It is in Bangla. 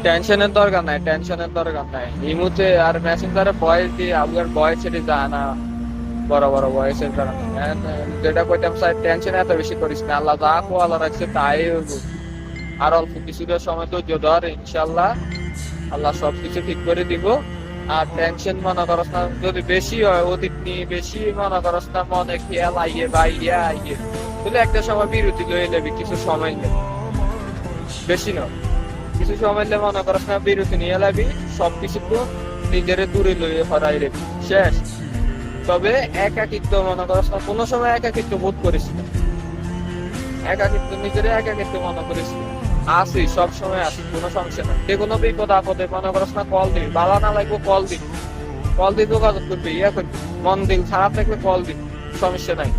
টেনশনের দরকার নাই, টেনশনের দরকার নাই। এই মুহূর্তে আর মেসেঞ্জারে ভয়েস দিয়ে আপনার ভয়েস ছেড়ে যায় না, বড় বড় ভয়েসের কারণে। যেটা কইতাম স্যার, টেনশন এত বেশি করিস না, আল্লাহ যা কোয়ালা রাখছে তাই হইব। আর অল্প কিছুটা সময় ধৈর্য ধর, ইনশাল্লাহ আল্লাহ সবকিছু ঠিক করে দিব। আর টেনশন মনে করস না, যদি বেশি হয় অতীত নিয়ে বেশি মনে করস না, মনে খেয়াল আইয়ে বা ইয়ে আইয়ে, তাহলে একটা সময় বিরতি লয়ে নেবি, কিছু সময় নেবে, বেশি নয়, কিছু সময় নিলে মনে করস না বিরতি নিয়ে লাবি, সবকিছু তো নিজের দূরে লইয়ে হরাই রেবি, শেষ। তবে একাকিত্ব মনে করস না, কোনো সময় একাকিত্ব বোধ করিস না, একাকিত্ব নিজের একাকিত্ব মনে করিস না, আসি সব সময় আসি, কোনো সমস্যা নাই। যে কোনো বিপদ আপদে মনে করস না কল দিবি, বালা না লাগবো কল দিবি, কল দিয়ে যোগাযোগ করবি, ইয়ে করবি, মন দিল খারাপ থাকলে কল দিবি, সমস্যা নাই।